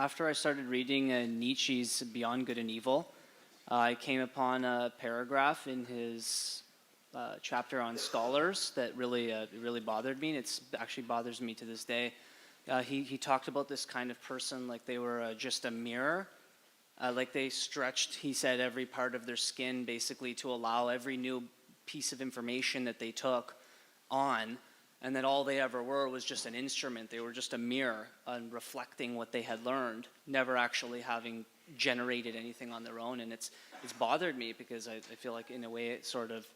after I started reading Nietzsche's Beyond Good and Evil, I came upon a paragraph in his chapter on scholars that really bothered me, and it actually bothers me to this day. He talked about this kind of person like they were just a mirror, like they stretched, he said, every part of their skin basically to allow every new piece of information that they took on, and that all they ever were was just an instrument. They were just a mirror and reflecting what they had learned, never actually having generated anything on their own. And it's bothered me because I feel like in a way it sort of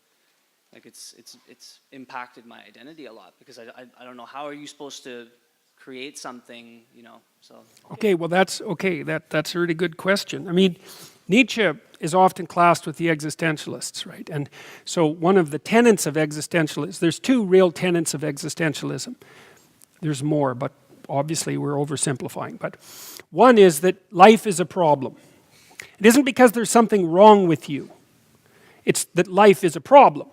like it's impacted my identity a lot, because I don't know, how are you supposed to create something, so. Okay, well that's a really good question. I mean, Nietzsche is often classed with the existentialists, right? And so one of the tenets of existentialism, there's two real tenets of existentialism. There's more, but obviously we're oversimplifying. But one is that life is a problem. It isn't because there's something wrong with you. It's that life is a problem.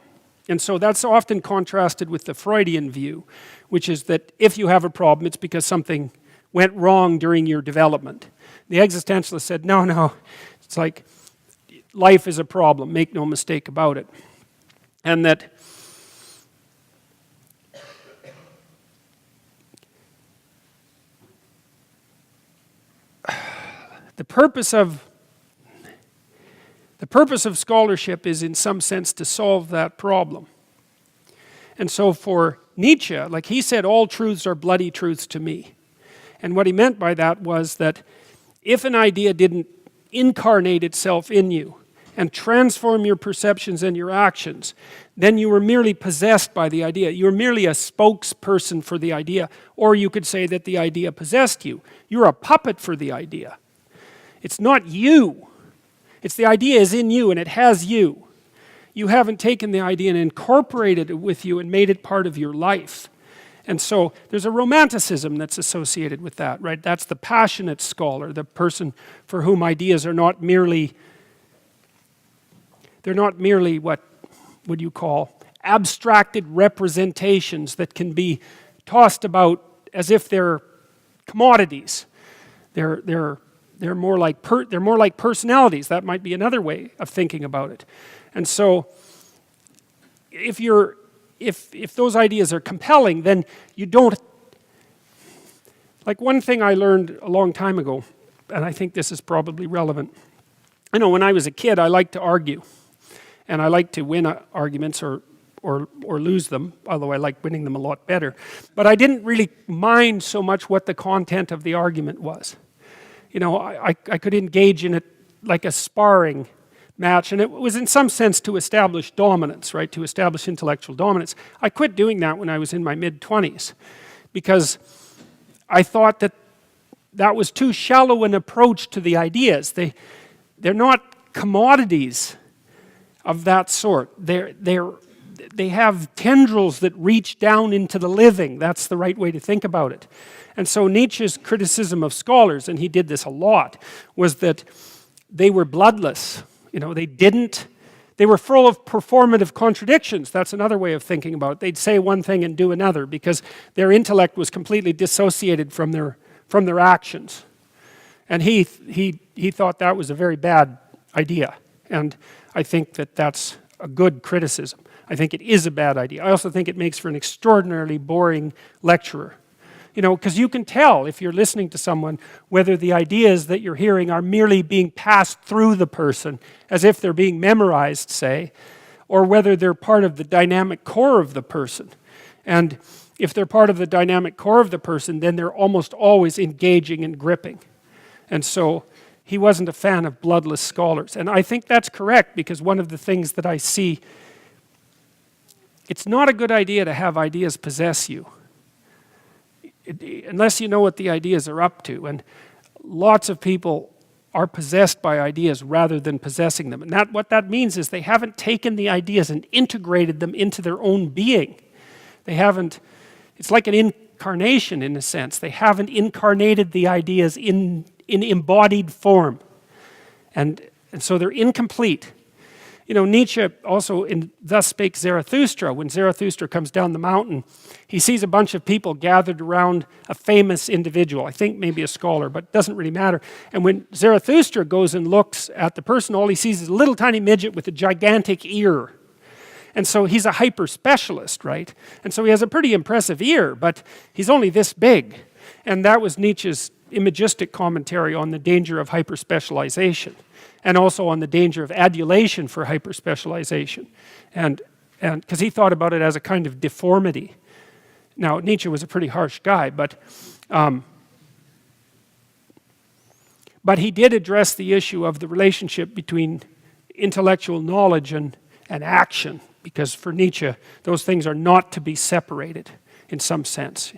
And so that's often contrasted with the Freudian view, which is that if you have a problem, it's because something went wrong during your development. The existentialist said, no, it's like life is a problem, make no mistake about it. And that the purpose of scholarship is in some sense to solve that problem. And so for Nietzsche, like he said, all truths are bloody truths to me. And what he meant by that was that if an idea didn't incarnate itself in you and transform your perceptions and your actions, then you were merely possessed by the idea. You were merely a spokesperson for the idea. Or you could say that the idea possessed you. You're a puppet for the idea. It's not you. It's the idea is in you and it has you. You haven't taken the idea and incorporated it with you and made it part of your life. And so there's a romanticism that's associated with that, right? That's the passionate scholar, the person for whom ideas are not merely, they're not merely what would you call abstracted representations that can be tossed about as if they're commodities. They're more like personalities. That might be another way of thinking about it. And so if those ideas are compelling, then you don't, like one thing I learned a long time ago, and I think this is probably relevant. I know when I was a kid, I liked to argue, and I liked to win arguments or lose them, although I liked winning them a lot better. But I didn't really mind so much what the content of the argument was. I could engage in it like a sparring match, and it was in some sense to establish dominance, right? To establish intellectual dominance. I quit doing that when I was in my mid-20s because I thought that was too shallow an approach to the ideas. They're not commodities of that sort. They have tendrils that reach down into the living. That's the right way to think about it. And so Nietzsche's criticism of scholars, and he did this a lot, was that they were bloodless. They were full of performative contradictions. That's another way of thinking about it. They'd say one thing and do another because their intellect was completely dissociated from their actions. And he thought that was a very bad idea. And I think that that's a good criticism. I think it is a bad idea. I also think it makes for an extraordinarily boring lecturer. Because you can tell if you're listening to someone whether the ideas that you're hearing are merely being passed through the person as if they're being memorized, say, or whether they're part of the dynamic core of the person. And if they're part of the dynamic core of the person, then they're almost always engaging and gripping. And so he wasn't a fan of bloodless scholars. And I think that's correct, because one of the things that I see, it's not a good idea to have ideas possess you. Unless you know what the ideas are up to. And lots of people are possessed by ideas rather than possessing them. And what that means is they haven't taken the ideas and integrated them into their own being. They haven't, it's like an incarnation in a sense. They haven't incarnated the ideas in embodied form. And so they're incomplete. You know, Nietzsche also, in Thus Spake Zarathustra, when Zarathustra comes down the mountain, he sees a bunch of people gathered around a famous individual, I think maybe a scholar, but it doesn't really matter. And when Zarathustra goes and looks at the person, all he sees is a little tiny midget with a gigantic ear. And so he's a hyper specialist, right? And so he has a pretty impressive ear, but he's only this big. And that was Nietzsche's imagistic commentary on the danger of hyper specialization, and also on the danger of adulation for hyper specialization. And because he thought about it as a kind of deformity. Now, Nietzsche was a pretty harsh guy, but he did address the issue of the relationship between intellectual knowledge and action, because for Nietzsche, those things are not to be separated in some sense.